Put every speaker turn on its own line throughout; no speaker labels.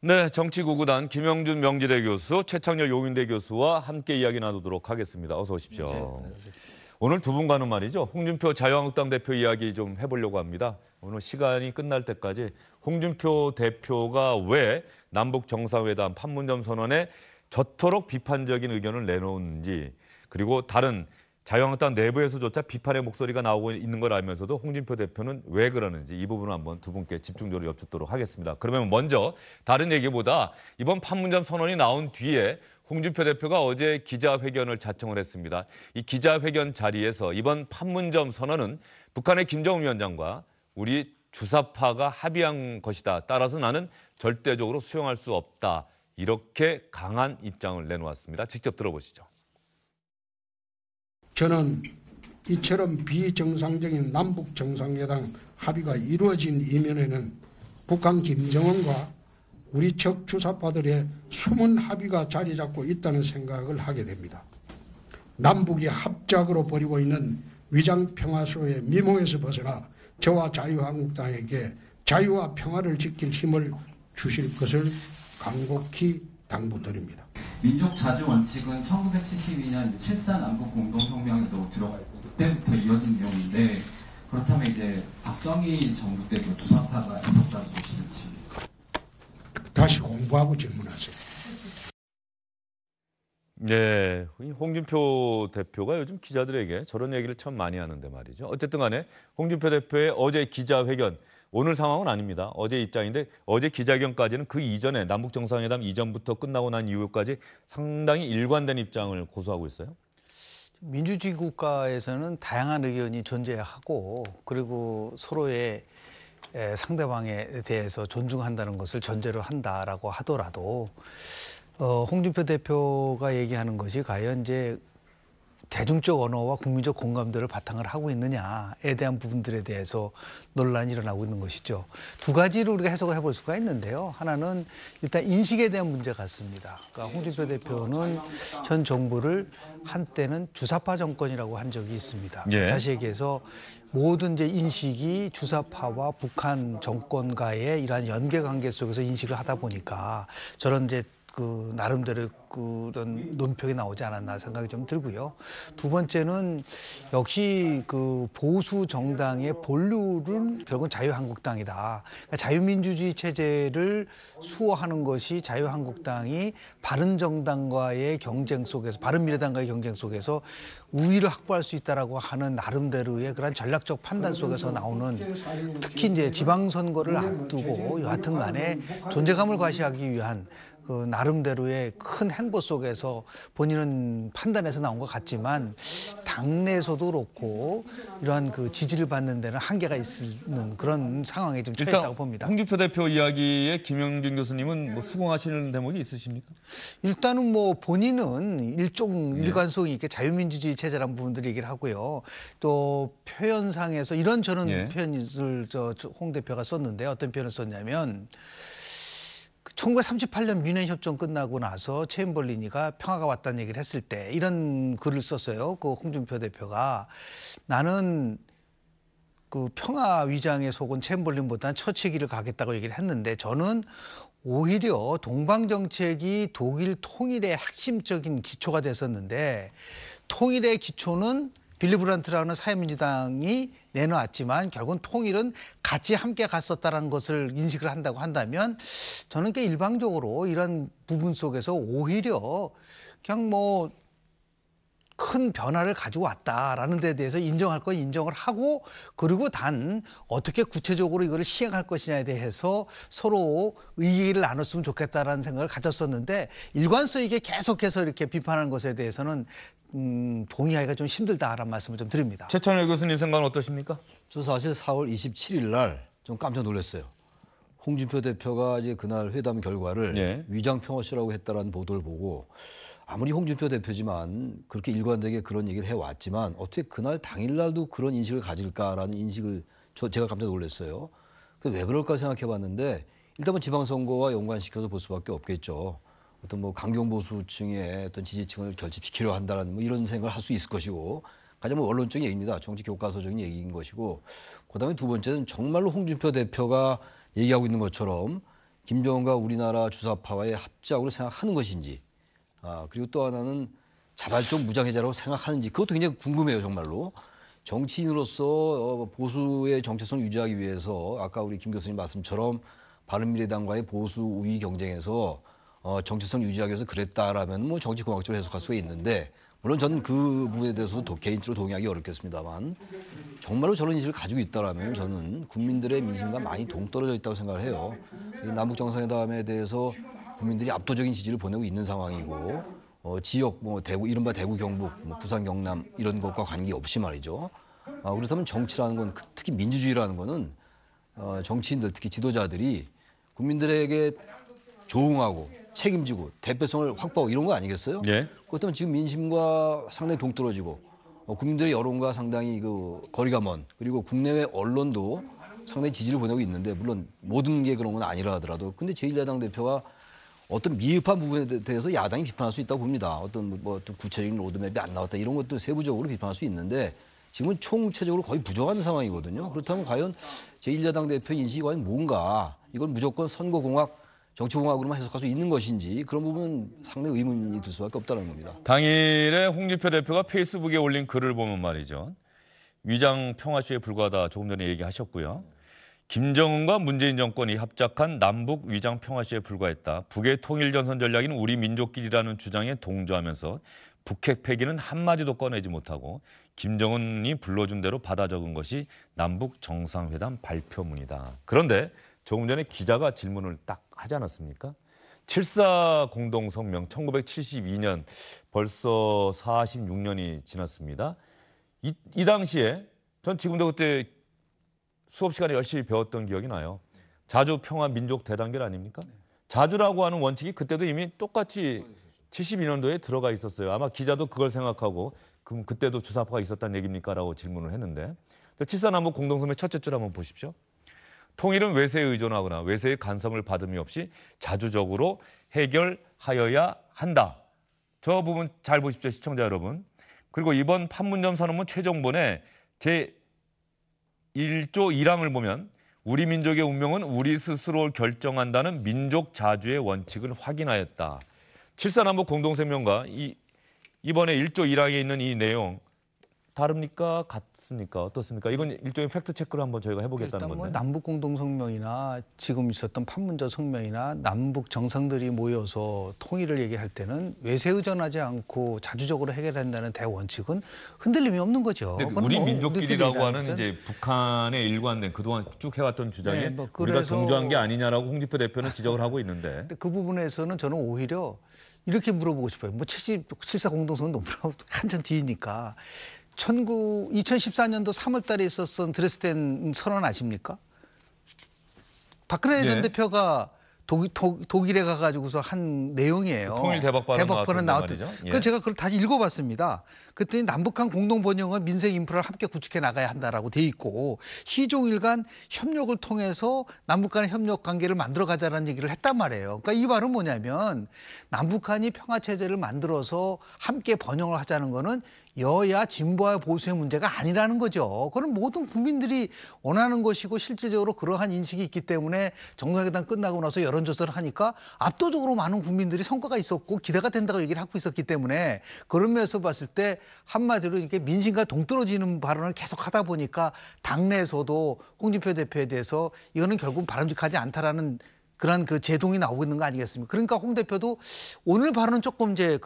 네, 정치구구단 김영준 명지대 교수, 최창렬 용인대 교수와 함께 이야기 나누도록 하겠습니다. 어서 오십시오. 네. 오늘 두 분과는 말이죠. 홍준표 자유한국당 대표 이야기 좀 해보려고 합니다. 오늘 시간이 끝날 때까지 홍준표 대표가 왜 남북 정상회담 판문점 선언에 저토록 비판적인 의견을 내놓은지, 그리고 다른 자유한국당 내부에서조차 비판의 목소리가 나오고 있는 걸 알면서도 홍준표 대표는 왜 그러는지 이 부분을 한번 두 분께 집중적으로 여쭙도록 하겠습니다. 그러면 먼저 다른 얘기보다 이번 판문점 선언이 나온 뒤에 홍준표 대표가 어제 기자회견을 자청을 했습니다. 이 기자회견 자리에서 이번 판문점 선언은 북한의 김정은 위원장과 우리 주사파가 합의한 것이다. 따라서 나는 절대적으로 수용할 수 없다. 이렇게 강한 입장을 내놓았습니다. 직접 들어보시죠.
저는 이처럼 비정상적인 남북 정상회담 합의가 이루어진 이면에는 북한 김정은과 우리 적 주사파들의 숨은 합의가 자리 잡고 있다는 생각을 하게 됩니다. 남북이 합작으로 벌이고 있는 위장평화쇼의 미몽에서 벗어나 저와 자유한국당에게 자유와 평화를 지킬 힘을 주실 것을 간곡히 당부드립니다.
민족 자주 원칙은 1972년 7.4 남북 공동성명에도 들어가 있고 그때부터 이어진 내용인데, 그렇다면 이제 박정희 정부 때도 주사파가 있었다는 것인지.
다시 공부하고 질문하세요.
네, 홍준표 대표가 요즘 기자들에게 저런 얘기를 참 많이 하는데 말이죠. 어쨌든 간에 홍준표 대표의 어제 기자회견, 오늘 상황은 아닙니다. 어제 입장인데 어제 기자회견까지는 그 이전에 남북 정상회담 이전부터 끝나고 난 이후까지 상당히 일관된 입장을 고수하고 있어요.
민주주의 국가에서는 다양한 의견이 존재하고, 그리고 서로의 상대방에 대해서 존중한다는 것을 전제로 한다라고 하더라도 홍준표 대표가 얘기하는 것이 과연 이제 대중적 언어와 국민적 공감대를 바탕을 하고 있느냐에 대한 부분들에 대해서 논란이 일어나고 있는 것이죠. 두 가지로 우리가 해석을 해볼 수가 있는데요. 하나는 일단 인식에 대한 문제 같습니다. 그러니까 홍준표 대표는 현 정부를 한때는 주사파 정권이라고 한 적이 있습니다.
예.
다시 얘기해서 모든 이제 인식이 주사파와 북한 정권과의 이러한 연계관계 속에서 인식을 하다 보니까 저런 이제 그 나름대로 그런 논평이 나오지 않았나 생각이 좀 들고요. 두 번째는 역시 그 보수 정당의 본류는 결국은 자유한국당이다. 그러니까 자유민주주의 체제를 수호하는 것이 자유한국당이 바른정당과의 경쟁 속에서, 바른미래당과의 경쟁 속에서 우위를 확보할 수 있다라고 하는 나름대로의 그런 전략적 판단 속에서 나오는, 특히 이제 지방선거를 앞두고 여하튼간에 존재감을 과시하기 위한 그 나름대로의 큰 행보 속에서 본인은 판단해서 나온 것 같지만 당내에서도 그렇고 이러한 그 지지를 받는 데는 한계가 있는 그런 상황에 좀 처해 있다고 봅니다.
홍준표 대표 이야기에 김영준 교수님은 뭐 수긍하시는 대목이 있으십니까?
일단은 뭐 본인은 일관성 있게 자유민주주의 체제라는 부분들을 얘기를 하고요. 또 표현상에서 이런 저런 표현을 홍 대표가 썼는데, 어떤 표현을 썼냐면 1938년 뮌헨 협정 끝나고 나서 체인벌린이가 평화가 왔다는 얘기를 했을 때 이런 글을 썼어요. 그 홍준표 대표가 나는 그 평화 위장에 속은 체인벌린보다는 처치의 길을 가겠다고 얘기를 했는데, 저는 오히려 동방 정책이 독일 통일의 핵심적인 기초가 됐었는데, 통일의 기초는 빌리 브란트라는 사회민주당이 내놓았지만 결국은 통일은 같이 함께 갔었다는 것을 인식을 한다고 한다면, 저는 꽤 일방적으로 이런 부분 속에서 오히려 그냥 뭐 큰 변화를 가지고 왔다라는 데 대해서 인정할 건 인정을 하고, 그리고 단 어떻게 구체적으로 이거를 시행할 것이냐에 대해서 서로 의의를 나눴으면 좋겠다라는 생각을 가졌었는데, 일관성 있게 계속해서 이렇게 비판하는 것에 대해서는 동의하기가 좀 힘들다라는 말씀을 좀 드립니다.
최창렬 교수님 생각은 어떠십니까?
저 사실 4월 27일 날 좀 깜짝 놀랐어요. 홍준표 대표가 이제 그날 회담 결과를 위장평화쇼라고 했다라는 보도를 보고, 아무리 홍준표 대표지만 그렇게 일관되게 그런 얘기를 해왔지만 어떻게 그날 당일날도 그런 인식을 가질까라는 인식을 제가 깜짝 놀랐어요. 왜 그럴까 생각해봤는데, 일단 뭐 지방선거와 연관시켜서 볼 수밖에 없겠죠. 어떤 뭐 강경보수층의 어떤 지지층을 결집시키려 한다는 뭐 이런 생각을 할 수 있을 것이고, 가장 뭐 원론적인 얘기입니다. 정치 교과서적인 얘기인 것이고, 그다음에 두 번째는 정말로 홍준표 대표가 얘기하고 있는 것처럼 김정은과 우리나라 주사파와의 합작으로 생각하는 것인지, 그리고 또 하나는 자발적 무장해제라고 생각하는지, 그것도 굉장히 궁금해요, 정말로. 정치인으로서 보수의 정체성을 유지하기 위해서 아까 우리 김 교수님 말씀처럼 바른미래당과의 보수 우위 경쟁에서 정체성 유지하기 위해서 그랬다라면 뭐 정치공학적으로 해석할 수가 있는데, 물론 저는 그 부분에 대해서도 개인적으로 동의하기 어렵겠습니다만, 정말로 저런 인식을 가지고 있다라면 저는 국민들의 민심과 많이 동떨어져 있다고 생각을 해요. 이 남북 정상회담에 대해서 국민들이 압도적인 지지를 보내고 있는 상황이고, 지역 뭐 대구, 이른바 대구 경북, 뭐 부산 경남 이런 것과 관계없이 말이죠. 그렇다면 정치라는 건, 특히 민주주의라는 거는 정치인들, 특히 지도자들이 국민들에게 조응하고 책임지고 대표성을 확보하고 이런 거 아니겠어요?
예.
그렇다면 지금 민심과 상당히 동떨어지고 국민들의 여론과 상당히 그 거리가 먼, 그리고 국내외 언론도 상당히 지지를 보내고 있는데, 물론 모든 게 그런 건 아니라 하더라도, 근데 제1야당 대표가 어떤 미흡한 부분에 대해서 야당이 비판할 수 있다고 봅니다. 어떤 어떤 구체적인 로드맵이 안 나왔다 이런 것도 세부적으로 비판할 수 있는데, 지금은 총체적으로 거의 부정하는 상황이거든요. 그렇다면 과연 제1야당 대표 인식이 과연 뭔가, 이건 무조건 선거공학, 정치공학으로만 해석할 수 있는 것인지, 그런 부분은 상당히 의문이 들 수밖에 없다는 겁니다.
당일에 홍준표 대표가 페이스북에 올린 글을 보면 말이죠. 위장 평화쇼에 불과하다 조금 전에 얘기하셨고요. 김정은과 문재인 정권이 합작한 남북 위장 평화쇼에 불과했다. 북의 통일전선 전략인 우리 민족끼리라는 주장에 동조하면서 북핵 폐기는 한마디도 꺼내지 못하고 김정은이 불러준 대로 받아 적은 것이 남북 정상회담 발표문이다. 그런데 조금 전에 기자가 질문을 딱 하지 않았습니까? 7.4 공동성명 1972년 벌써 46년이 지났습니다. 이 당시에 전 지금도 그때 수업 시간에 열심히 배웠던 기억이 나요. 자주 평화 민족 대단결 아닙니까? 자주라고 하는 원칙이 그때도 이미 똑같이 72년도에 들어가 있었어요. 아마 기자도 그걸 생각하고 그럼 그때도 주사파가 있었다는 얘기입니까? 라고 질문을 했는데, 7.4 남북 공동성명 첫째 줄 한번 보십시오. 통일은 외세에 의존하거나 외세의 간섭을 받음이 없이 자주적으로 해결하여야 한다. 저 부분 잘 보십시오, 시청자 여러분. 그리고 이번 판문점 선언문 최종본에 제 1조 1항을 보면 우리 민족의 운명은 우리 스스로 결정한다는 민족 자주의 원칙을 확인하였다. 7.4 남북 공동성명과 이번에 1조 1항에 있는 이 내용 다릅니까? 같습니까? 어떻습니까? 이건 일종의 팩트 체크를 한번 저희가 해보겠다는 건데.
일단 남북 공동성명이나 지금 있었던 판문점 성명이나 남북 정상들이 모여서 통일을 얘기할 때는 외세 의존하지 않고 자주적으로 해결한다는 대원칙은 흔들림이 없는 거죠.
우리 민족끼리라고 하는 이제 북한에 일관된 그동안 쭉 해왔던 주장에
네,
우리가 동조한 게 아니냐라고 홍준표 대표는 지적을 하고 있는데.
근데 그 부분에서는 저는 오히려 이렇게 물어보고 싶어요. 뭐 7.4 공동성명 너무 한참 뒤이니까. 2014년도 3월 달에 있었던 드레스덴 선언 아십니까? 박근혜 전 대표가 독일에 가가지고서 한 내용이에요.
통일 대박 발언 나왔던 말이죠.
그 제가 그걸 다시 읽어봤습니다. 그랬더니 남북한 공동 번영은 민생 인프라를 함께 구축해 나가야 한다라고 돼 있고, 시종일 간 협력을 통해서 남북 간의 협력 관계를 만들어 가자라는 얘기를 했단 말이에요. 그러니까 이 말은 뭐냐면 남북한이 평화 체제를 만들어서 함께 번영을 하자는 거는 여야 진보와 보수의 문제가 아니라는 거죠. 그건 모든 국민들이 원하는 것이고 실질적으로 그러한 인식이 있기 때문에 정상회담 끝나고 나서 여론조사를 하니까 압도적으로 많은 국민들이 성과가 있었고 기대가 된다고 얘기를 하고 있었기 때문에, 그런 면에서 봤을 때 한마디로 이렇게 민심과 동떨어지는 발언을 계속 하다 보니까 당내에서도 홍준표 대표에 대해서 이거는 결국 바람직하지 않다라는 그런 그 제동이 나오고 있는 거 아니겠습니까? 그러니까 홍 대표도 오늘 발언은 조금 이제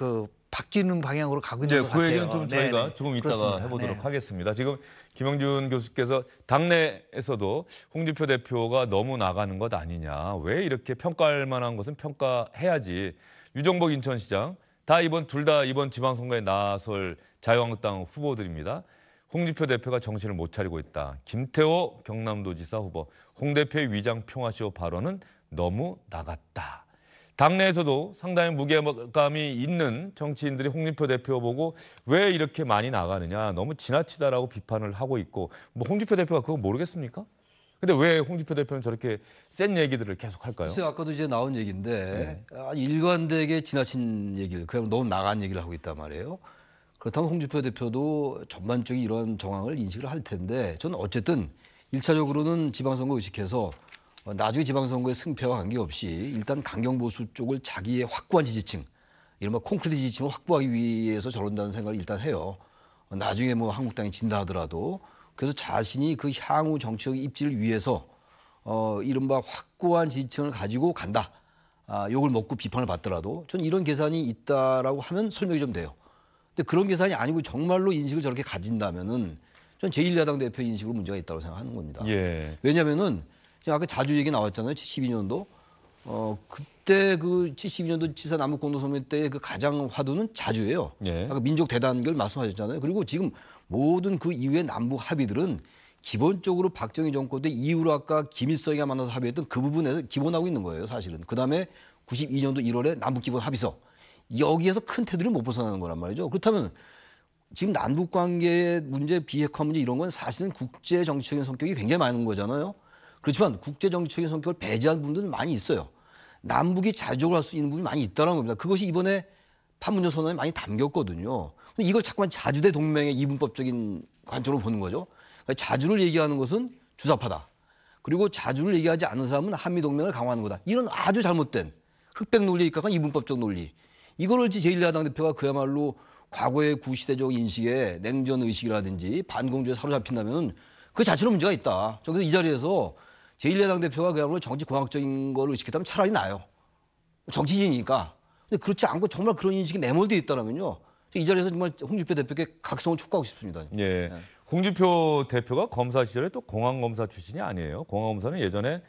바뀌는 방향으로 가고 있는 것 같아요.
그 얘기는 좀 저희가 조금 이따가
그렇습니다.
해보도록 하겠습니다. 지금 김영준 교수께서 당내에서도 홍준표 대표가 너무 나가는 것 아니냐. 왜 이렇게 평가할 만한 것은 평가해야지. 유정복 인천시장 둘 다 이번 지방선거에 나설 자유한국당 후보들입니다. 홍준표 대표가 정신을 못 차리고 있다. 김태호 경남도지사 후보. 홍 대표의 위장 평화쇼 발언은 너무 나갔다. 당내에서도 상당히 무게감이 있는 정치인들이 홍준표 대표 보고 왜 이렇게 많이 나가느냐, 너무 지나치다라고 비판을 하고 있고, 뭐 홍준표 대표가 그거 모르겠습니까? 근데 왜 홍준표 대표는 저렇게 센 얘기들을 계속 할까요?
글쎄요, 아까도 이제 나온 얘기인데 일관되게 지나친 얘기를, 그냥 너무 나간 얘기를 하고 있단 말이에요. 그렇다면 홍준표 대표도 전반적인 이런 정황을 인식을 할 텐데, 저는 어쨌든 1차적으로는 지방선거 의식해서 나중에 지방선거의 승패와 관계없이 일단 강경보수 쪽을 자기의 확고한 지지층, 이른바 콘크리트 지지층을 확보하기 위해서 저런다는 생각을 일단 해요. 나중에 뭐 한국당이 진다 하더라도 그래서 자신이 그 향후 정치적 입지를 위해서 이른바 확고한 지지층을 가지고 간다. 욕을 먹고 비판을 받더라도 전 이런 계산이 있다라고 하면 설명이 좀 돼요. 근데 그런 계산이 아니고 정말로 인식을 저렇게 가진다면은 전 제1야당 대표 인식으로 문제가 있다고 생각하는 겁니다.
예.
왜냐면은 지금 아까 자주 얘기 나왔잖아요. 72년도. 그때 그 72년도 치사 남북 공동성명 때 그 가장 화두는 자주예요.
예.
아까 민족 대단결 말씀하셨잖아요. 그리고 지금 모든 그 이후의 남북 합의들은 기본적으로 박정희 정권 때 이후로 아까 김일성이가 만나서 합의했던 그 부분에서 기본하고 있는 거예요, 사실은. 그다음에 92년도 1월에 남북 기본 합의서. 여기에서 큰 테두리를 못 벗어나는 거란 말이죠. 그렇다면 지금 남북 관계의 문제, 비핵화 문제 이런 건 사실은 국제 정치적인 성격이 굉장히 많은 거잖아요. 그렇지만 국제 정치적인 성격을 배제한 부분들은 많이 있어요. 남북이 자족을 할 수 있는 부분이 많이 있다는 겁니다. 그것이 이번에 판문점 선언에 많이 담겼거든요. 근데 이걸 자꾸만 자주대 동맹의 이분법적인 관점으로 보는 거죠. 그러니까 자주를 얘기하는 것은 주사파다. 그리고 자주를 얘기하지 않는 사람은 한미 동맹을 강화하는 거다. 이런 아주 잘못된 흑백 논리에 입각한 이분법적 논리. 이거를 제1야당 대표가 그야말로 과거의 구시대적 인식의 냉전 의식이라든지 반공주의에 사로잡힌다면 그 자체로 문제가 있다. 그래서 이 자리에서 제1야당 대표가 그야말로 정치 공학적인 걸 의식했다면 차라리 나아요. 정치인이니까. 근데 그렇지 않고 정말 그런 인식이 매몰되어 있다면요. 이 자리에서 정말 홍준표 대표께 각성을 촉구하고 싶습니다.
예. 홍준표 대표가 검사 시절에 또 공안검사 출신이 아니에요. 공안검사는 예전에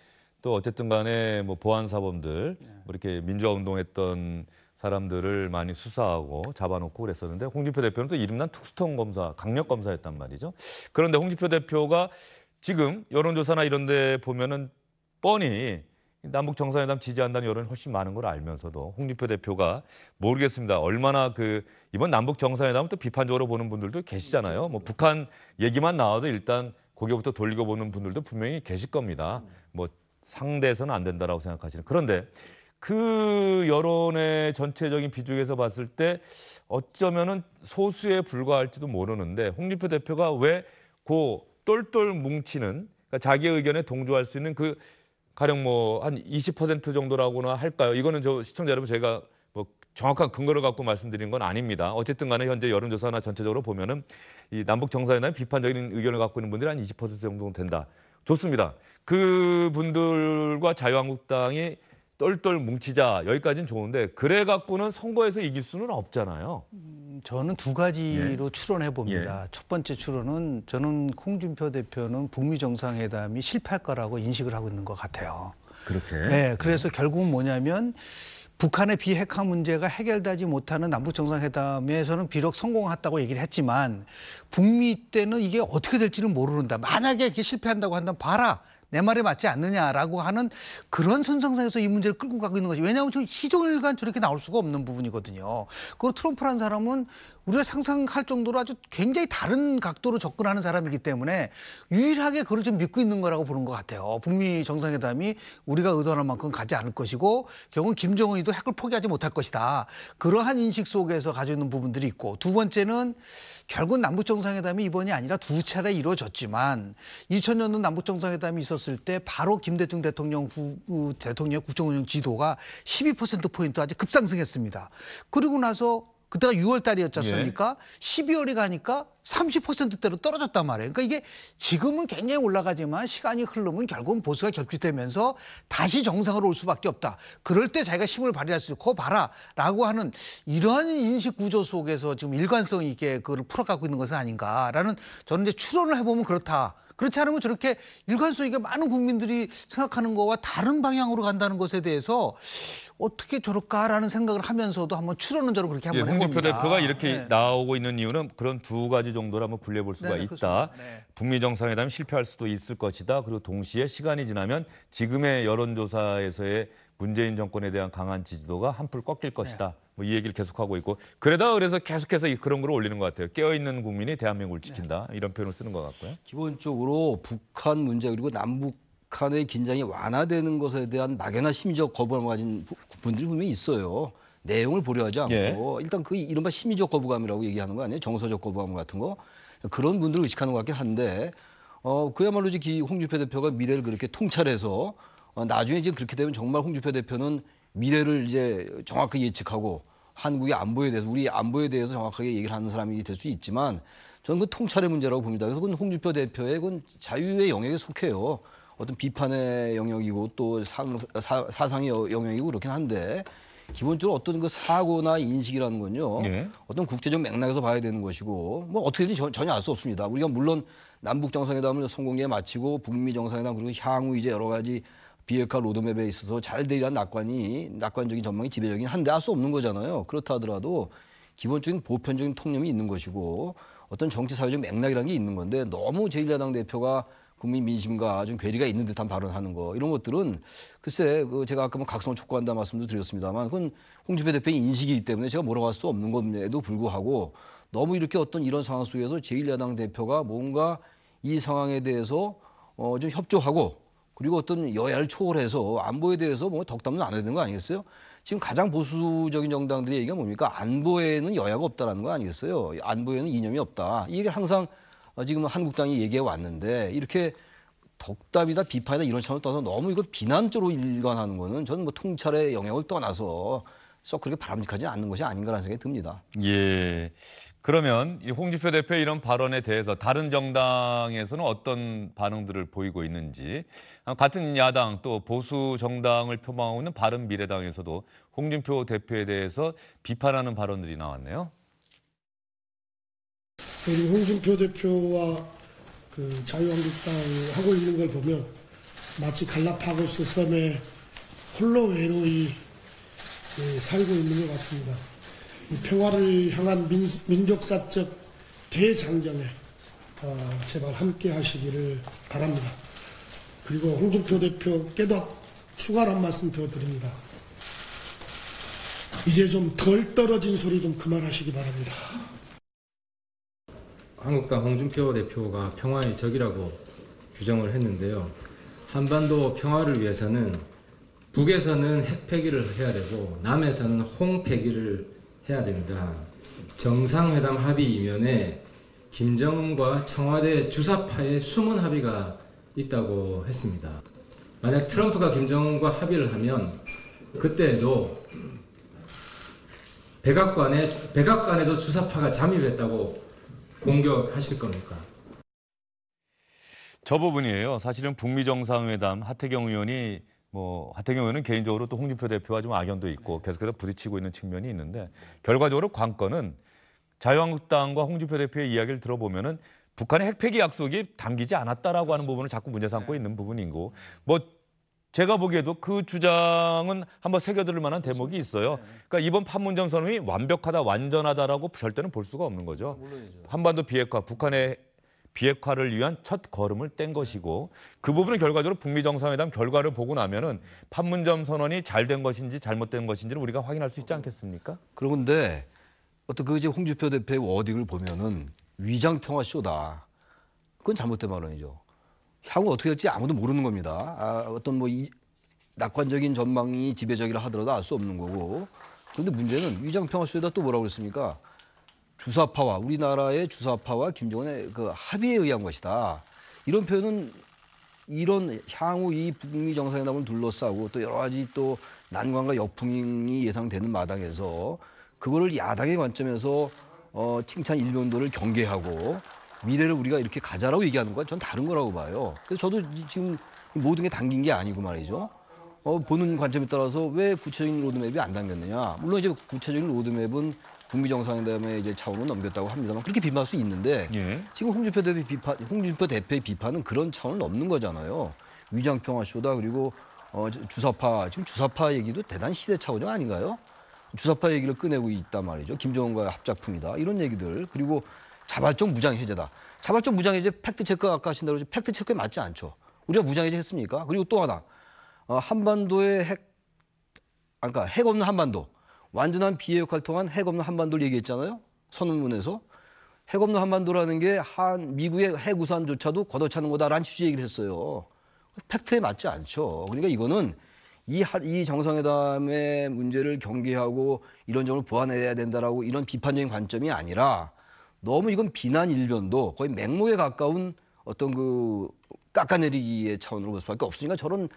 또 어쨌든 간에 뭐 보안사범들 뭐 이렇게 민주화 운동했던 사람들을 많이 수사하고 잡아놓고 그랬었는데 홍준표 대표는 또 이름난 특수통 검사, 강력 검사였단 말이죠. 그런데 홍준표 대표가 지금 여론조사나 이런 데 보면은 뻔히 남북 정상회담 지지한다는 여론이 훨씬 많은 걸 알면서도 홍준표 대표가 모르겠습니다. 얼마나 이번 남북 정상회담을 또 비판적으로 보는 분들도 계시잖아요. 뭐 북한 얘기만 나와도 일단 고개부터 돌리고 보는 분들도 분명히 계실 겁니다. 뭐 상대해서는 안 된다라고 생각하시는. 그런데 그 여론의 전체적인 비중에서 봤을 때 어쩌면은 소수에 불과할지도 모르는데 홍준표 대표가 왜 똘똘 뭉치는 그러니까 자기의 의견에 동조할 수 있는 가령 뭐 한 20% 정도라고나 할까요? 이거는 저 시청자 여러분 제가 뭐 정확한 근거를 갖고 말씀드린 건 아닙니다. 어쨌든 간에 현재 여론조사나 전체적으로 보면은 이 남북 정상회담 비판적인 의견을 갖고 있는 분들이 한 20% 정도 된다. 좋습니다. 그분들과 자유한국당이 똘똘 뭉치자 여기까지는 좋은데 그래 갖고는 선거에서 이길 수는 없잖아요.
저는 두 가지로 추론해 봅니다. 첫 번째 추론은 저는 홍준표 대표는 북미 정상회담이 실패할 거라고 인식을 하고 있는 것 같아요.
그렇게?
네, 그래서 결국은 뭐냐면 북한의 비핵화 문제가 해결되지 못하는 남북 정상회담에서는 비록 성공했다고 얘기를 했지만 북미 때는 이게 어떻게 될지는 모른다. 만약에 이게 실패한다고 한다면 봐라. 내 말에 맞지 않느냐라고 하는 그런 선상에서 이 문제를 끌고 가고 있는 거지. 왜냐하면 저 시종일관 저렇게 나올 수가 없는 부분이거든요. 그리고 트럼프라는 사람은 우리가 상상할 정도로 아주 굉장히 다른 각도로 접근하는 사람이기 때문에 유일하게 그걸 좀 믿고 있는 거라고 보는 것 같아요. 북미 정상회담이 우리가 의도하는 만큼 가지 않을 것이고 결국은 김정은이도 핵을 포기하지 못할 것이다. 그러한 인식 속에서 가지고 있는 부분들이 있고 두 번째는 결국 남북 정상회담이 이번이 아니라 두 차례 이루어졌지만 2000년도 남북 정상회담이 있었을 때 바로 김대중 대통령 대통령 국정운영 지도가 12%포인트 아주 급상승했습니다. 그리고 나서 그때가 6월 달이었지 않습니까? 12월이 가니까 30%대로 떨어졌단 말이에요. 그러니까 이게 지금은 굉장히 올라가지만 시간이 흐르면 결국은 보수가 격추되면서 다시 정상으로 올 수밖에 없다. 그럴 때 자기가 힘을 발휘할 수 있고 봐라 라고 하는 이러한 인식 구조 속에서 지금 일관성 있게 그걸 풀어가고 있는 것은 아닌가라는 저는 이제 추론을 해보면 그렇다. 그렇지 않으면 저렇게 일관성 있게 많은 국민들이 생각하는 거와 다른 방향으로 간다는 것에 대해서 어떻게 저럴까라는 생각을 하면서도 한번 추론은 저는 그렇게 한번 해봅니다.
홍준표 대표가 이렇게 나오고 있는 이유는 그런 두 가지 정도로 한번 분류해볼 수가 있다. 북미 정상회담이 실패할 수도 있을 것이다. 그리고 동시에 시간이 지나면 지금의 여론조사에서의 문재인 정권에 대한 강한 지지도가 한풀 꺾일 것이다. 뭐 이 얘기를 계속하고 있고 그러다가 그래서 계속해서 그런 걸 올리는 것 같아요. 깨어있는 국민이 대한민국을 지킨다. 이런 표현을 쓰는 것 같고요.
기본적으로 북한 문제 그리고 남북한의 긴장이 완화되는 것에 대한 막연한 심리적 거부감을 가진 분들이 분명히 있어요. 내용을 보려하지 않고 일단 그 이른바 심리적 거부감이라고 얘기하는 거 아니에요? 정서적 거부감 같은 거. 그런 분들을 의식하는 것 같긴 한데 그야말로 홍준표 대표가 미래를 그렇게 통찰해서 나중에 지금 그렇게 되면 정말 홍준표 대표는 미래를 이제 정확하게 예측하고 한국의 안보에 대해서 우리 안보에 대해서 정확하게 얘기를 하는 사람이 될 수 있지만 저는 그 통찰의 문제라고 봅니다. 그래서 그건 홍준표 대표의 그건 자유의 영역에 속해요. 어떤 비판의 영역이고 또 사상의 영역이고 그렇긴 한데 기본적으로 어떤 그 사고나 인식이라는 건요. 어떤 국제적 맥락에서 봐야 되는 것이고 뭐 어떻게든지 전혀 알 수 없습니다. 우리가 물론 남북 정상회담을 성공리에 마치고 북미 정상회담 그리고 향후 이제 여러 가지 비핵화 로드맵에 있어서 잘 되리란 낙관적인 전망이 지배적이긴 한데 알 수 없는 거잖아요. 그렇다 하더라도 기본적인 보편적인 통념이 있는 것이고 어떤 정치 사회적 맥락이라는 게 있는 건데 너무 제1야당 대표가 국민 민심과 좀 괴리가 있는 듯한 발언하는 거 이런 것들은 글쎄 제가 아까 뭐 각성을 촉구한다 말씀도 드렸습니다만 그건 홍준표 대표의 인식이기 때문에 제가 뭐라고 할 수 없는 것에도 불구하고 너무 이렇게 어떤 이런 상황 속에서 제1야당 대표가 뭔가 이 상황에 대해서 좀 협조하고 그리고 어떤 여야를 초월해서 안보에 대해서 뭔가 덕담은 안 해야 되는 거 아니겠어요? 지금 가장 보수적인 정당들의 얘기가 뭡니까? 안보에는 여야가 없다라는 거 아니겠어요? 안보에는 이념이 없다. 이 얘기를 항상 지금 한국당이 얘기해 왔는데 이렇게 덕담이다 비판이다 이런 차원을 떠나서 너무 이거 비난적으로 일관하는 거는 저는 뭐 통찰의 영역을 떠나서 썩 그렇게 바람직하지 않는 것이 아닌가라는 생각이 듭니다.
예. 그러면 이 홍준표 대표의 이런 발언에 대해서 다른 정당에서는 어떤 반응들을 보이고 있는지 같은 야당 또 보수 정당을 표방하고 있는 바른미래당에서도 홍준표 대표에 대해서 비판하는 발언들이 나왔네요.
우리 홍준표 대표와 그 자유한국당 하고 있는 걸 보면 마치 갈라파고스 섬에 홀로 외로이 살고 있는 것 같습니다. 평화를 향한 민족사적 대장정에 제발 함께 하시기를 바랍니다. 그리고 홍준표 대표께도 추가로 한 말씀 더 드립니다. 이제 좀 덜 떨어진 소리 좀 그만하시기 바랍니다.
한국당 홍준표 대표가 평화의 적이라고 규정을 했는데요. 한반도 평화를 위해서는 북에서는 핵 폐기를 해야 되고 남에서는 홍 폐기를 해야 됩니다. 정상회담 합의 이면에 김정은과 청와대 주사파의 숨은 합의가 있다고 했습니다. 만약 트럼프가 김정은과 합의를 하면 그때도 백악관에도 주사파가 잠입했다고 공격하실 겁니까?
저 부분이에요. 사실은 북미 정상회담 하태경 의원이 하태경 의원은 개인적으로 또 홍준표 대표와 좀 악연도 있고 계속해서 부딪히고 있는 측면이 있는데 결과적으로 관건은 자유한국당과 홍준표 대표의 이야기를 들어보면은 북한의 핵폐기 약속이 담기지 않았다라고 하는 부분을 자꾸 문제 삼고 있는 부분이고 제가 보기에도 그 주장은 한번 새겨들을 만한 대목이 있어요. 그러니까 이번 판문점 선언이 완벽하다, 완전하다라고 절대는 볼 수가 없는 거죠. 한반도 비핵화, 북한의 비핵화를 위한 첫 걸음을 뗀 것이고 그 부분은 결과적으로 북미 정상회담 결과를 보고 나면은 판문점 선언이 잘 된 것인지 잘못된 것인지를 우리가 확인할 수 있지 않겠습니까?
그런데 어떤 이제 홍준표 대표의 워딩을 보면은 위장 평화 쇼다. 그건 잘못된 발언이죠. 향후 어떻게 될지 아무도 모르는 겁니다. 어떤 낙관적인 전망이 지배적이라 하더라도 알 수 없는 거고. 그런데 문제는 위장 평화 쇼에다 또 뭐라고 그랬습니까? 주사파와 우리나라의 주사파와 김정은의 그 합의에 의한 것이다. 이런 표현은 이런 향후 이 북미 정상회담을 둘러싸고 또 여러 가지 또 난관과 역풍이 예상되는 마당에서 그거를 야당의 관점에서 칭찬 일면도를 경계하고 미래를 우리가 이렇게 가자라고 얘기하는 건 전 다른 거라고 봐요. 그래서 저도 지금 모든 게 담긴 게 아니고 말이죠. 보는 관점에 따라서 왜 구체적인 로드맵이 안 담겼느냐. 물론 이제 구체적인 로드맵은 북미 정상회담의 이제 차원을 넘겼다고 합니다만 그렇게 비판할 수 있는데 지금 홍준표 대표의 비판은 그런 차원을 넘는 거잖아요. 위장평화 쇼다 그리고 주사파 지금 주사파 얘기도 대단히 시대착오적 아닌가요? 주사파 얘기를 꺼내고 있단 말이죠. 김정은과의 합작품이다 이런 얘기들 그리고 자발적 무장해제다. 자발적 무장해제 팩트체크 아까 하신다고 그러죠. 팩트체크에 맞지 않죠. 우리가 무장해제 했습니까? 그리고 또 하나 한반도의 핵 없는 한반도 완전한 비핵화를 통한 핵 없는 한반도를 얘기했잖아요. 선언문에서. 핵 없는 한반도라는 게 미국의 핵 우산조차도 걷어차는 거다라는 취지 얘기를 했어요. 팩트에 맞지 않죠. 그러니까 이거는 이 정상회담의 문제를 경계하고 이런 점을 보완해야 된다라고 이런 비판적인 관점이 아니라 너무 이건 비난 일변도 거의 맹목에 가까운 어떤 깎아내리기의 차원으로 볼 수밖에 없으니까 저런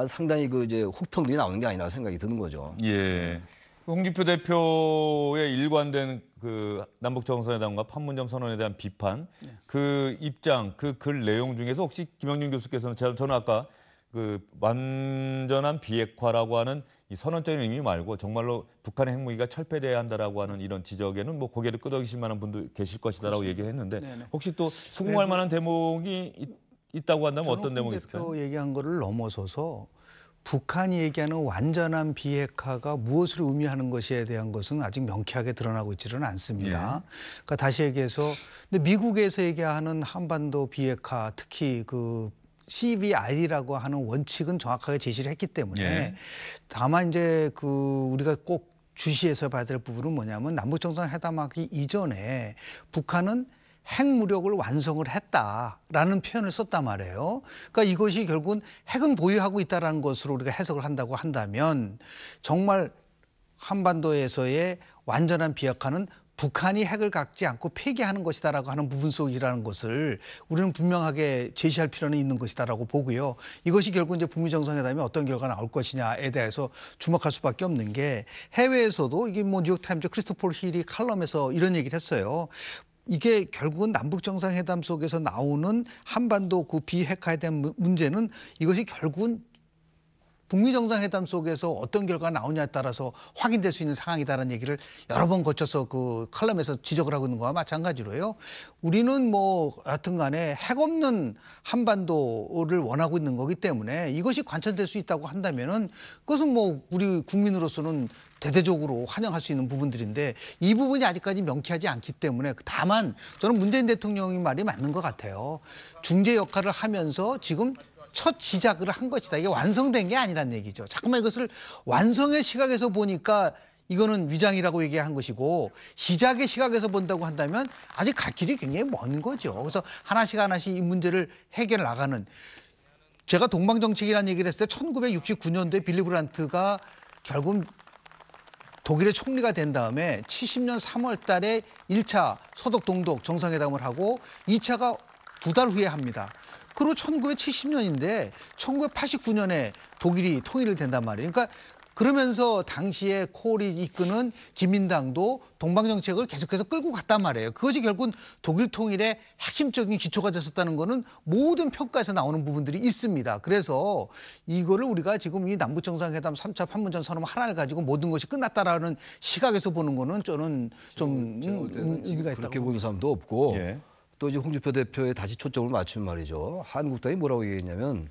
상당히 그 이제 혹평들이 나오는 게 아니라 생각이 드는 거죠.
예. 홍준표 대표의 일관된 그 남북 정상회담과 판문점 선언에 대한 비판, 그 입장, 그 글 내용 중에서 혹시 김영준 교수께서는 저는 아까 그 완전한 비핵화라고 하는 이 선언적인 의미 말고 정말로 북한의 핵무기가 철폐돼야 한다라고 하는 이런 지적에는 뭐 고개를 끄덕이실 만한 분도 계실 것이다라고 얘기를 했는데
네네.
혹시 또 수긍할 만한 대목이 있다고 한다면 어떤 대목이 있을까요?
대표 얘기한 거를 넘어서서 북한이 얘기하는 완전한 비핵화가 무엇을 의미하는 것에 대한 것은 아직 명쾌하게 드러나고 있지는 않습니다. 그러니까 다시 얘기해서 근데 미국에서 얘기하는 한반도 비핵화 특히 그 CBR이라고 하는 원칙은 정확하게 제시를 했기 때문에 다만 이제 그 우리가 꼭 주시해서 봐야 될 부분은 뭐냐면 남북 정상회담하기 이전에 북한은 핵무력을 완성을 했다라는 표현을 썼단 말이에요. 그러니까 이것이 결국은 핵은 보유하고 있다라는 것으로 우리가 해석을 한다고 한다면 정말 한반도에서의 완전한 비핵화는 북한이 핵을 갖지 않고 폐기하는 것이다라고 하는 부분 속이라는 것을 우리는 분명하게 제시할 필요는 있는 것이다라고 보고요. 이것이 결국 이제 북미 정상회담에 어떤 결과가 나올 것이냐에 대해서 주목할 수밖에 없는 게 해외에서도 이게 뭐 뉴욕타임즈 크리스토퍼 힐이 칼럼에서 이런 얘기를 했어요. 이게 결국은 남북 정상회담 속에서 나오는 한반도 그 비핵화에 대한 문제는 이것이 결국은 북미 정상회담 속에서 어떤 결과가 나오냐에 따라서 확인될 수 있는 상황이다라는 얘기를 여러 번 거쳐서 그 칼럼에서 지적을 하고 있는 거와 마찬가지로요. 우리는 뭐 여하튼 간에 핵 없는 한반도를 원하고 있는 거기 때문에 이것이 관철될 수 있다고 한다면은 그것은 뭐 우리 국민으로서는 대대적으로 환영할 수 있는 부분들인데 이 부분이 아직까지 명쾌하지 않기 때문에 다만 저는 문재인 대통령의 말이 맞는 것 같아요. 중재 역할을 하면서 지금 첫 시작을 한 것이다. 이게 완성된 게 아니란 얘기죠. 자꾸만 이것을 완성의 시각에서 보니까 이거는 위장이라고 얘기한 것이고 시작의 시각에서 본다고 한다면 아직 갈 길이 굉장히 먼 거죠. 그래서 하나씩 하나씩 이 문제를 해결해 나가는 제가 동방정책이라는 얘기를 했을 때 1969년도에 빌리 그란트가 결국 독일의 총리가 된 다음에 70년 3월 달에 1차 서독 동독 정상회담을 하고 2차가 2달 후에 합니다. 그리고 1970년인데 1989년에 독일이 통일을 된단 말이에요. 그러니까 그러면서 당시에 콜이 이끄는 기민당도 동방정책을 계속해서 끌고 갔단 말이에요. 그것이 결국은 독일 통일의 핵심적인 기초가 됐었다는 거는 모든 평가에서 나오는 부분들이 있습니다. 그래서 이거를 우리가 지금 이 남북정상회담 3차 판문점 선언 하나를 가지고 모든 것이 끝났다라는 시각에서 보는 거는 저는 좀 의미가 있다고
그렇게 보는 사람도 없고 또 이제 홍준표 대표에 다시 초점을 맞춘 말이죠. 한국당이 뭐라고 얘기했냐면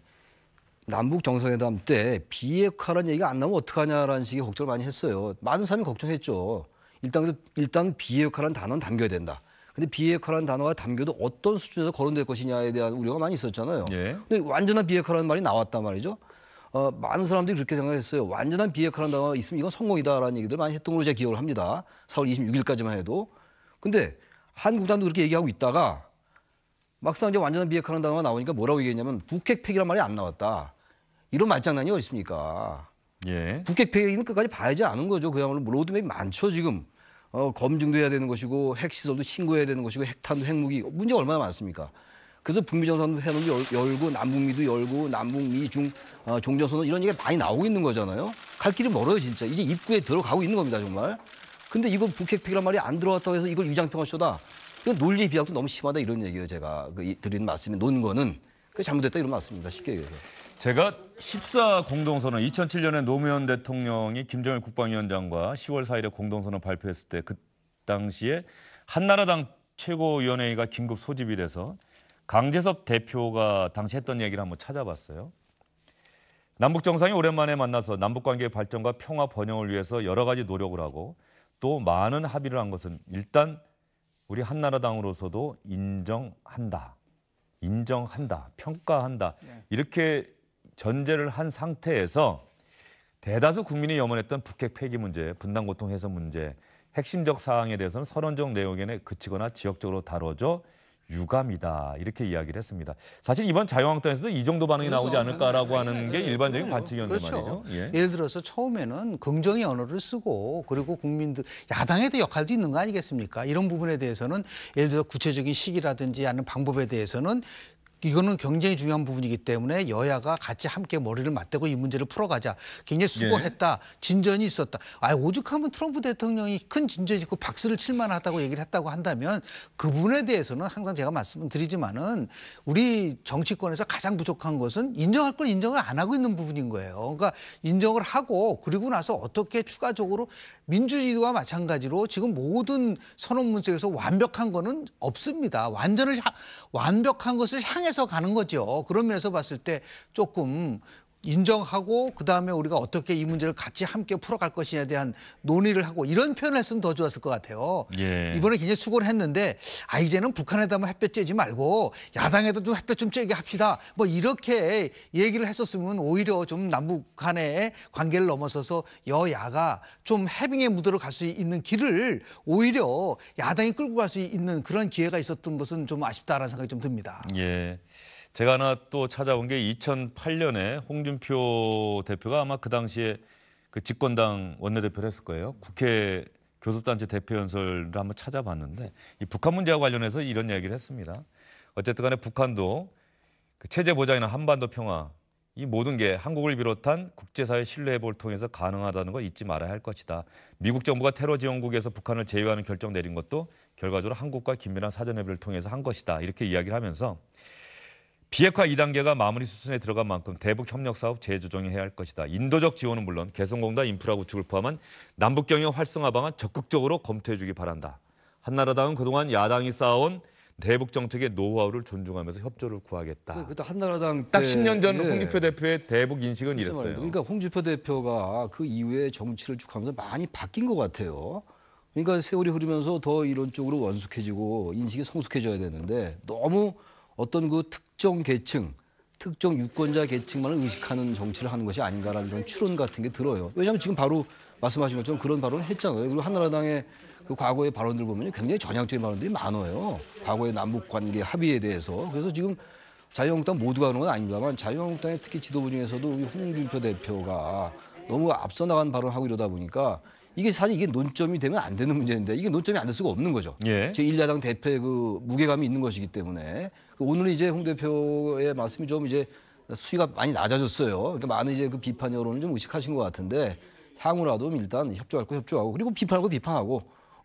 남북 정상회담 때 비핵화라는 얘기가 안 나오면 어떡하냐라는 식의 걱정을 많이 했어요. 많은 사람이 걱정했죠. 일단 비핵화라는 단어는 담겨야 된다. 근데 비핵화라는 단어가 담겨도 어떤 수준에서 거론될 것이냐에 대한 우려가 많이 있었잖아요. 근데 완전한 비핵화라는 말이 나왔단 말이죠. 많은 사람들이 그렇게 생각했어요. 완전한 비핵화라는 단어가 있으면 이건 성공이다라는 얘기들 많이 했던 걸로 제가 기억을 합니다. 4월 26일까지만 해도. 근데 한국당도 그렇게 얘기하고 있다가 막상 이제 완전한 비핵화라는 단어가 나오니까 뭐라고 얘기했냐면 북핵 폐기란 말이 안 나왔다. 이런 말장난이 어디 있습니까? 북핵 폐기는 끝까지 봐야지 않은 거죠. 그야말로 로드맵이 많죠 지금. 검증도 해야 되는 것이고 핵시설도 신고해야 되는 것이고 핵탄두 핵무기 문제가 얼마나 많습니까? 그래서 북미 정상회담도 열고 남북미도 열고 남북미 중 종전선언 이런 얘기가 많이 나오고 있는 거잖아요. 갈 길이 멀어요 진짜. 이제 입구에 들어가고 있는 겁니다 정말. 근데 이건 북핵 폐기란 말이 안 들어왔다고 해서 이걸 위장평화쇼다. 이건 논리 비약도 너무 심하다 이런 얘기예요. 제가 드리는 말씀이 논 거는 잘못됐다 이런 말씀입니다. 쉽게 얘기해서.
제가 14 공동선언 2007년에 노무현 대통령이 김정일 국방위원장과 10월 4일에 공동선언 발표했을 때 그 당시에 한나라당 최고위원회의가 긴급 소집이 돼서 강제섭 대표가 당시 했던 얘기를 한번 찾아봤어요. 남북 정상이 오랜만에 만나서 남북관계의 발전과 평화 번영을 위해서 여러 가지 노력을 하고 또 많은 합의를 한 것은 일단 우리 한나라당으로서도 인정한다, 평가한다 이렇게 전제를 한 상태에서 대다수 국민이 염원했던 북핵 폐기 문제, 분단 고통 해소 문제, 핵심적 사항에 대해서는 선언적 내용에 그치거나 지역적으로 다뤄져 유감이다 이렇게 이야기를 했습니다. 사실 이번 자유한국당에서도 이 정도 반응이 나오지 않을까라고 하는 게 일반적인 관측이었는데
그렇죠.
말이죠.
예를 들어서 처음에는 긍정의 언어를 쓰고 그리고 국민들 야당에도 역할도 있는 거 아니겠습니까? 이런 부분에 대해서는 예를 들어 구체적인 시기라든지 아니면 방법에 대해서는 이거는 굉장히 중요한 부분이기 때문에 여야가 같이 함께 머리를 맞대고 이 문제를 풀어가자. 굉장히 수고했다. 진전이 있었다. 오죽하면 트럼프 대통령이 큰 진전이 있고 박수를 칠 만하다고 얘기를 했다고 한다면 그 부분에 대해서는 항상 제가 말씀을 드리지만은 우리 정치권에서 가장 부족한 것은 인정할 걸 인정을 안 하고 있는 부분인 거예요. 그러니까 인정을 하고 그리고 나서 어떻게 추가적으로 민주주의와 마찬가지로 지금 모든 선언문 속에서 완벽한 거는 없습니다. 완벽한 것을 향해서 가는 거죠. 그런 면에서 봤을 때 조금 인정하고 그다음에 우리가 어떻게 이 문제를 같이 함께 풀어갈 것이냐에 대한 논의를 하고 이런 표현을 했으면 더 좋았을 것 같아요.
예.
이번에 굉장히 수고를 했는데 이제는 북한에다만 햇볕 쬐지 말고 야당에도 좀 햇볕 좀 쬐게 합시다. 뭐 이렇게 얘기를 했었으면 오히려 좀 남북 간의 관계를 넘어서서 여야가 좀 해빙의 무드로 갈 수 있는 길을 오히려 야당이 끌고 갈 수 있는 그런 기회가 있었던 것은 좀 아쉽다라는 생각이 좀 듭니다.
예. 제가 하나 또 찾아온 게 2008년에 홍준표 대표가 아마 그 당시에 그 집권당 원내대표를 했을 거예요. 국회 교섭단체 대표 연설을 한번 찾아봤는데 이 북한 문제와 관련해서 이런 이야기를 했습니다. 어쨌든 간에 북한도 그 체제 보장이나 한반도 평화 이 모든 게 한국을 비롯한 국제사회 신뢰 회복을 통해서 가능하다는 거 잊지 말아야 할 것이다. 미국 정부가 테러 지원국에서 북한을 제외하는 결정 내린 것도 결과적으로 한국과 긴밀한 사전협의를 통해서 한 것이다. 이렇게 이야기를 하면서 비핵화 2단계가 마무리 수순에 들어간 만큼 대북 협력 사업 재조정해야 할 것이다. 인도적 지원은 물론 개성공단 인프라 구축을 포함한 남북 경영 활성화 방안 적극적으로 검토해 주기 바란다. 한나라당은 그동안 야당이 쌓아온 대북 정책의 노하우를 존중하면서 협조를 구하겠다.
그때 한나라당
딱 10년 전 홍준표 대표의 대북 인식은 이랬어요.
그러니까 홍준표 대표가 그 이후에 정치를 쭉 하면서 많이 바뀐 것 같아요. 그러니까 세월이 흐르면서 더 이런 쪽으로 원숙해지고 인식이 성숙해져야 되는데 너무 어떤 그 특정 계층, 특정 유권자 계층만을 의식하는 정치를 하는 것이 아닌가라는 그런 추론 같은 게 들어요. 왜냐하면 지금 바로 말씀하신 것처럼 그런 발언을 했잖아요. 그리고 한나라당의 그 과거의 발언들 보면 굉장히 전향적인 발언들이 많아요. 과거의 남북 관계 합의에 대해서. 그래서 지금 자유한국당 모두가 그런 건 아닙니다만 자유한국당의 특히 지도부 중에서도 우리 홍준표 대표가 너무 앞서 나간 발언을 하고 이러다 보니까 이게 사실 이게 논점이 되면 안 되는 문제인데 이게 논점이 안 될 수가 없는 거죠.
예.
제1야당 대표의 그 무게감이 있는 것이기 때문에 오늘은 이제 홍 대표의 말씀이 좀 이제 수위가 많이 낮아졌어요. 그러니까 많은 이제 그 비판 여론을 좀 의식하신 것 같은데 향후라도 일단 협조할 거 협조하고 그리고 비판할 거 비판하고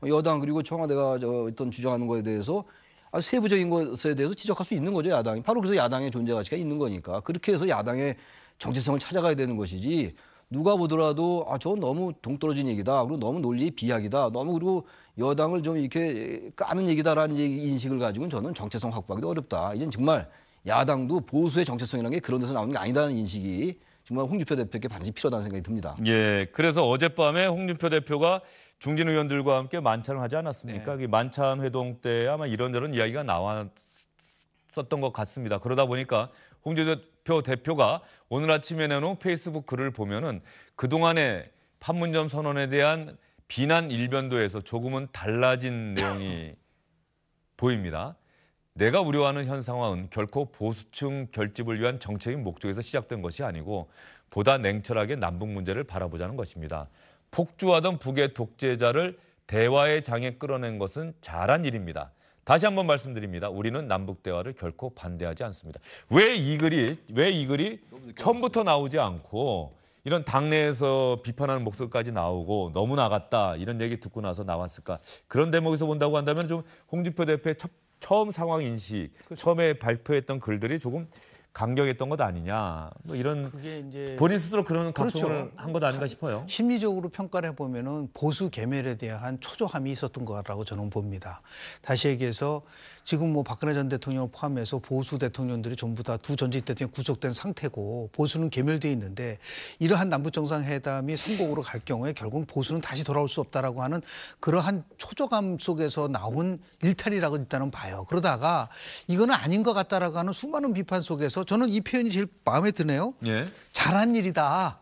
여당 그리고 청와대가 어떤 주장하는 거에 대해서 아주 세부적인 것에 대해서 지적할 수 있는 거죠, 야당이. 바로 그래서 야당의 존재 가치가 있는 거니까. 그렇게 해서 야당의 정체성을 찾아가야 되는 것이지 누가 보더라도 저건 너무 동떨어진 얘기다. 그리고 너무 논리 비약이다. 너무 그리고 여당을 좀 이렇게 까는 얘기다라는 인식을 가지고는 저는 정체성 확보하기도 어렵다. 이젠 정말 야당도 보수의 정체성이라는 게 그런 데서 나오는 게 아니다는 인식이 정말 홍준표 대표에게 반드시 필요하다는 생각이 듭니다.
예, 그래서 어젯밤에 홍준표 대표가 중진 의원들과 함께 만찬을 하지 않았습니까? 그 만찬 회동 때 아마 이런저런 이야기가 나왔었던 것 같습니다. 그러다 보니까 홍준표 대표가 오늘 아침에 내놓은 페이스북 글을 보면은 그동안의 판문점 선언에 대한 비난 일변도에서 조금은 달라진 내용이 보입니다. 내가 우려하는 현 상황은 결코 보수층 결집을 위한 정책인 목적에서 시작된 것이 아니고 보다 냉철하게 남북 문제를 바라보자는 것입니다. 폭주하던 북의 독재자를 대화의 장에 끌어낸 것은 잘한 일입니다. 다시 한번 말씀드립니다. 우리는 남북 대화를 결코 반대하지 않습니다. 왜 이 글이 처음부터 나오지 않고 이런 당내에서 비판하는 목소리까지 나오고 너무 나갔다 이런 얘기 듣고 나서 나왔을까? 그런 대목에서 본다고 한다면 좀 홍준표 대표의 처음 상황 인식, 처음에 발표했던 글들이 조금 강경했던 것 아니냐. 뭐 이런
그게 이제
본인 스스로 그런 각성을
그렇죠.
한 것 아닌가 싶어요.
심리적으로 평가를 해보면은 보수 계멸에 대한 초조함이 있었던 거라고 저는 봅니다. 다시 얘기해서 지금 뭐 박근혜 전 대통령을 포함해서 보수 대통령들이 전부 다 두 전직 대통령이 구속된 상태고 보수는 계멸돼 있는데 이러한 남북 정상회담이 성공으로 갈 경우에 결국 보수는 다시 돌아올 수 없다라고 하는 그러한 초조감 속에서 나온 일탈이라고 일단은 봐요. 그러다가 이거는 아닌 것 같다라고 하는 수많은 비판 속에서 저는 이 표현이 제일 마음에 드네요.
예.
잘한 일이다.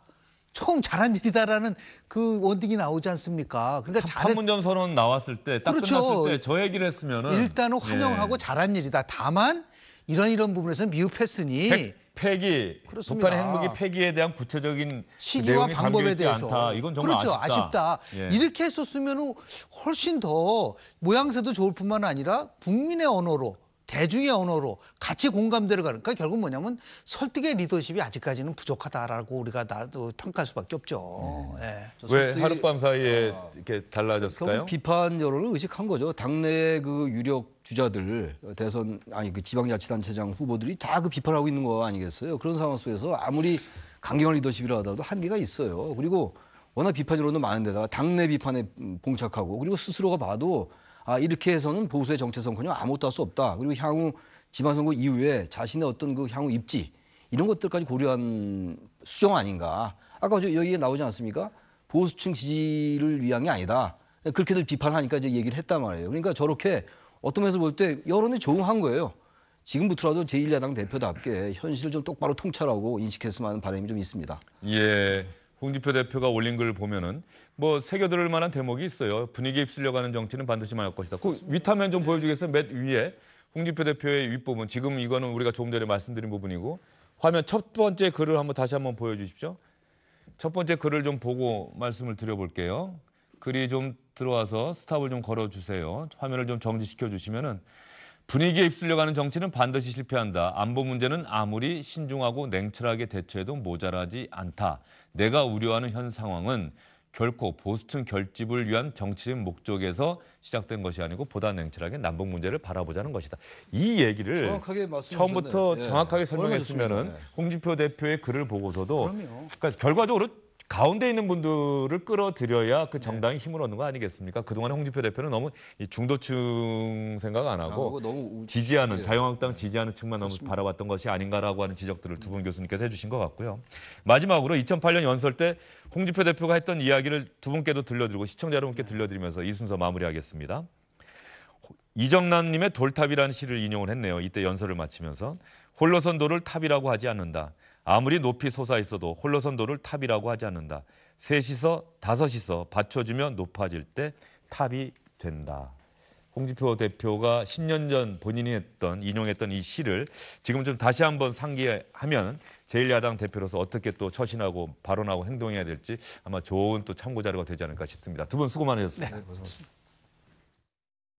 처음 잘한 일이다라는 그 워딩이 나오지 않습니까? 그러니까
판문점 선언 나왔을 때 딱
그렇죠.
끝났을 때 저 얘기를 했으면은
일단은 환영하고 잘한 일이다. 다만 이런 부분에서 미흡했으니
폐기,
그렇습니다.
북한의 핵무기 폐기에 대한 구체적인
시기와
내용이
방법에
담겨있지
대해서
않다. 이건 정말
그렇죠. 아쉽다.
예.
이렇게 했었으면 훨씬 더 모양새도 좋을 뿐만 아니라 국민의 언어로 대중의 언어로 같이 공감대를 가는. 그러니까 결국 뭐냐면 설득의 리더십이 아직까지는 부족하다라고 우리가 나도 평가할 수밖에 없죠. 예.
왜 하룻밤 사이에 이렇게 달라졌을까요?
결국 비판 여론을 의식한 거죠. 당내 그 유력 주자들 대선 아니 그 지방자치단체장 후보들이 다 그 비판하고 있는 거 아니겠어요? 그런 상황 속에서 아무리 강경한 리더십이라 하더라도 한계가 있어요. 그리고 워낙 비판 여론도 많은데다가 당내 비판에 봉착하고 그리고 스스로가 봐도 아 이렇게 해서는 보수의 정체성커녕 아무것도 할 수 없다. 그리고 향후 지방선거 이후에 자신의 어떤 그 향후 입지 이런 것들까지 고려한 수정 아닌가. 아까 저 여기에 나오지 않습니까? 보수층 지지를 위한 게 아니다. 그렇게들 비판하니까 이제 얘기를 했단 말이에요. 그러니까 저렇게 어떤 면에서 볼 때 여론이 조응한 거예요. 지금부터라도 제1야당 대표답게 현실을 좀 똑바로 통찰하고 인식했으면 하는 바람이 좀 있습니다.
예. 홍준표 대표가 올린 글 보면은 뭐 새겨들을 만한 대목이 있어요. 분위기에 휩쓸려고 하는 정치는 반드시 망할 것이다. 그 윗화면 좀 보여주겠어요? 맨 위에 홍준표 대표의 윗부분. 지금 이거는 우리가 조금 전에 말씀드린 부분이고 화면 첫 번째 글을 다시 한번 보여주십시오. 첫 번째 글을 좀 보고 말씀을 드려볼게요. 글이 좀 들어와서 스탑을 좀 걸어주세요. 화면을 좀 정지시켜 주시면은 분위기에 휩쓸려가는 정치는 반드시 실패한다. 안보 문제는 아무리 신중하고 냉철하게 대처해도 모자라지 않다. 내가 우려하는 현 상황은 결코 보수층 결집을 위한 정치적 목적에서 시작된 것이 아니고 보다 냉철하게 남북 문제를 바라보자는 것이다. 이 얘기를
정확하게
처음부터
예.
정확하게 설명했으면은
네.
홍준표 대표의 글을 보고서도 그러니까 결과적으로 가운데 있는 분들을 끌어들여야 그 정당이 힘을 얻는 거 아니겠습니까? 그동안 홍준표 대표는 너무 이 중도층 생각 안 하고
너무
지지하는 자유한국당 지지하는 층만 너무 바라봤던 것이 아닌가라고 하는 지적들을 두 분 교수님께서 해주신 것 같고요. 마지막으로 2008년 연설 때 홍준표 대표가 했던 이야기를 두 분께도 들려드리고 시청자 여러분께 들려드리면서 이 순서 마무리하겠습니다. 이정란님의 돌탑이라는 시를 인용을 했네요. 이때 연설을 마치면서 홀로선 돌을 탑이라고 하지 않는다. 아무리 높이 솟아 있어도 홀로선 돌을 탑이라고 하지 않는다. 셋이서 다섯이서 받쳐주면 높아질 때 탑이 된다. 홍준표 대표가 10년 전 본인이 인용했던 이 시를 지금 좀 다시 한번 상기하면 제1야당 대표로서 어떻게 또 처신하고 발언하고 행동해야 될지 아마 좋은 또 참고 자료가 되지 않을까 싶습니다. 두 분 수고 많으셨습니다.
네, 고맙습니다.